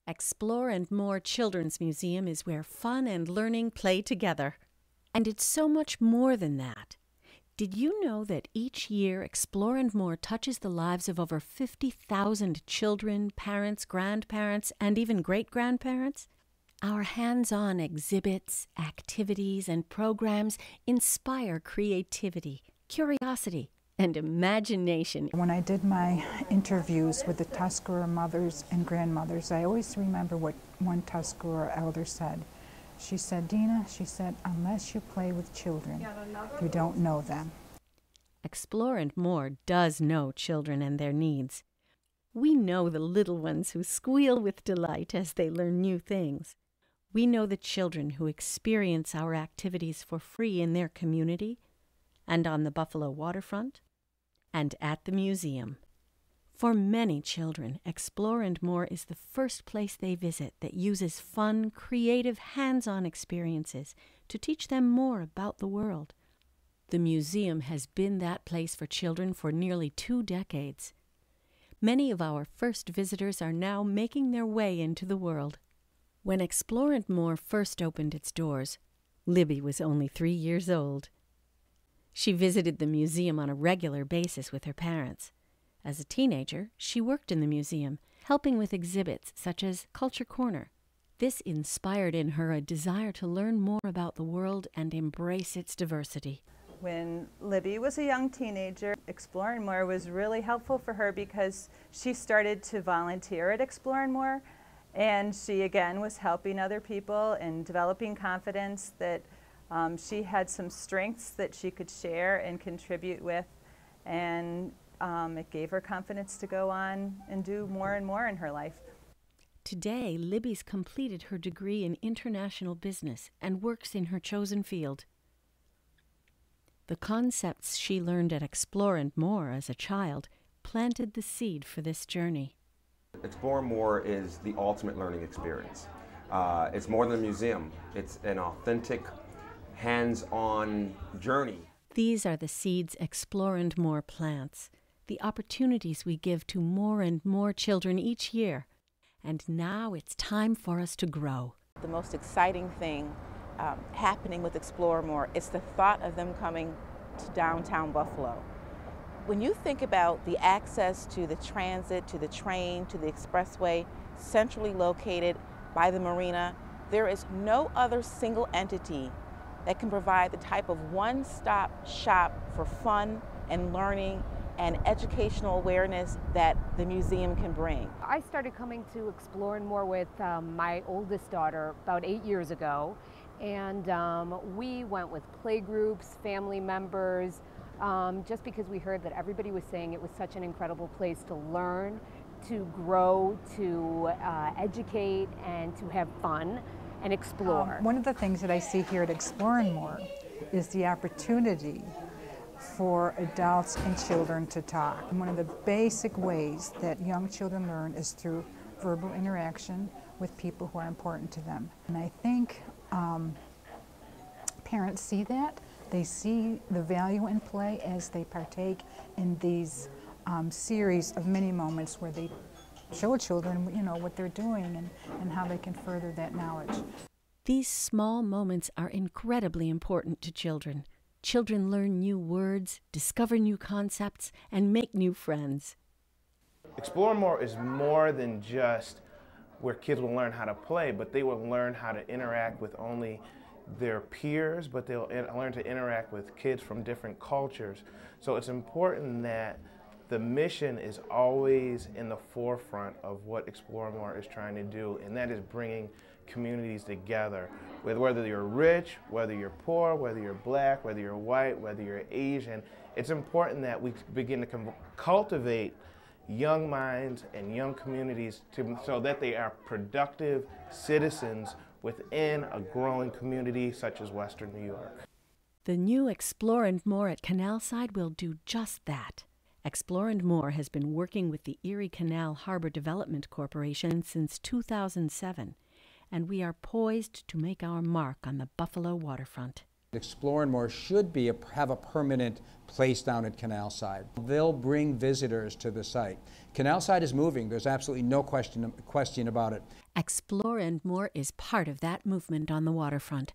Explore and More Children's Museum is where fun and learning play together. And it's so much more than that. Did you know that each year Explore and More touches the lives of over 50,000 children, parents, grandparents, and even great-grandparents? Our hands-on exhibits, activities, and programs inspire creativity, curiosity, and imagination. When I did my interviews with the Tuscarora mothers and grandmothers, I always remember what one Tuscarora elder said. She said, Dina, she said, unless you play with children, you don't know them. Explore and More does know children and their needs. We know the little ones who squeal with delight as they learn new things. We know the children who experience our activities for free in their community and on the Buffalo waterfront and at the museum. For many children, Explore and More is the first place they visit that uses fun, creative, hands-on experiences to teach them more about the world. The museum has been that place for children for nearly 2 decades. Many of our first visitors are now making their way into the world. When Explore and More first opened its doors, Libby was only 3 years old. She visited the museum on a regular basis with her parents. As a teenager, she worked in the museum, helping with exhibits such as Culture Corner. This inspired in her a desire to learn more about the world and embrace its diversity. When Libby was a young teenager, Explore and More was really helpful for her because she started to volunteer at Explore and More, and she again was helping other people and developing confidence that she had some strengths that she could share and contribute with, and it gave her confidence to go on and do more and more in her life. Today, Libby's completed her degree in international business and works in her chosen field. The concepts she learned at Explore and More as a child planted the seed for this journey. Explore More is the ultimate learning experience. It's more than a museum. It's an authentic, hands-on journey. These are the seeds Explore and More plants, the opportunities we give to more and more children each year. And now it's time for us to grow. The most exciting thing happening with Explore More is the thought of them coming to downtown Buffalo. When you think about the access to the transit, to the train, to the expressway, centrally located by the marina, there is no other single entity that can provide the type of one-stop shop for fun and learning and educational awareness that the museum can bring. I started coming to Explore and More with my oldest daughter about 8 years ago, and we went with playgroups, family members, just because we heard that everybody was saying it was such an incredible place to learn, to grow, to educate, and to have fun and explore. One of the things that I see here at Explore and More is the opportunity for adults and children to talk. And one of the basic ways that young children learn is through verbal interaction with people who are important to them. And I think parents see that. They see the value in play as they partake in these series of mini moments where they show children, you know, what they're doing and how they can further that knowledge. These small moments are incredibly important to children. Children learn new words, discover new concepts, and make new friends. Explore More is more than just where kids will learn how to play, but they will learn how to interact with only their peers, but they'll learn to interact with kids from different cultures. So it's important that the mission is always in the forefront of what Explore More is trying to do, and that is bringing communities together. Whether you're rich, whether you're poor, whether you're black, whether you're white, whether you're Asian, it's important that we begin to cultivate young minds and young communities so that they are productive citizens within a growing community such as Western New York. The new Explore and More at Canalside will do just that. Explore and More has been working with the Erie Canal Harbor Development Corporation since 2007, and we are poised to make our mark on the Buffalo waterfront. Explore and More should have a permanent place down at Canalside. They'll bring visitors to the site. Canalside is moving. There's absolutely no question about it. Explore and More is part of that movement on the waterfront.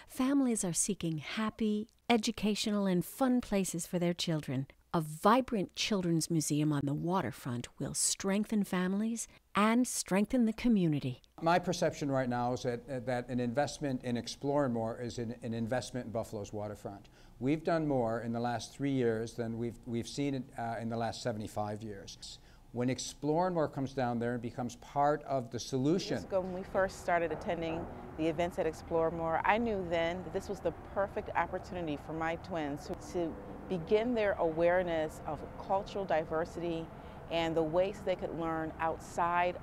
Families are seeking happy, educational, and fun places for their children. A vibrant children's museum on the waterfront will strengthen families and strengthen the community. My perception right now is that an investment in Explore and More is an investment in Buffalo's waterfront. We've done more in the last 3 years than we've seen in the last 75 years. When Explore and More comes down there and becomes part of the solution. When we first started attending the events at Explore More, I knew then that this was the perfect opportunity for my twins to begin their awareness of cultural diversity and the ways they could learn outside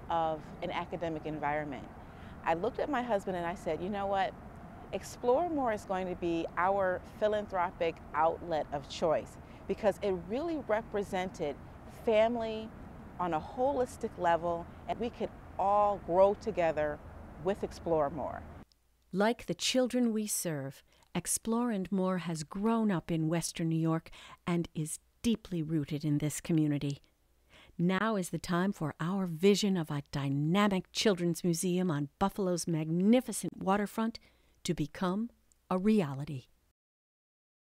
of an academic environment. I looked at my husband and I said, you know what? Explore More is going to be our philanthropic outlet of choice because it really represented family on a holistic level, and we could all grow together with Explore More. Like the children we serve, Explore and More has grown up in Western New York and is deeply rooted in this community. Now is the time for our vision of a dynamic children's museum on Buffalo's magnificent waterfront to become a reality.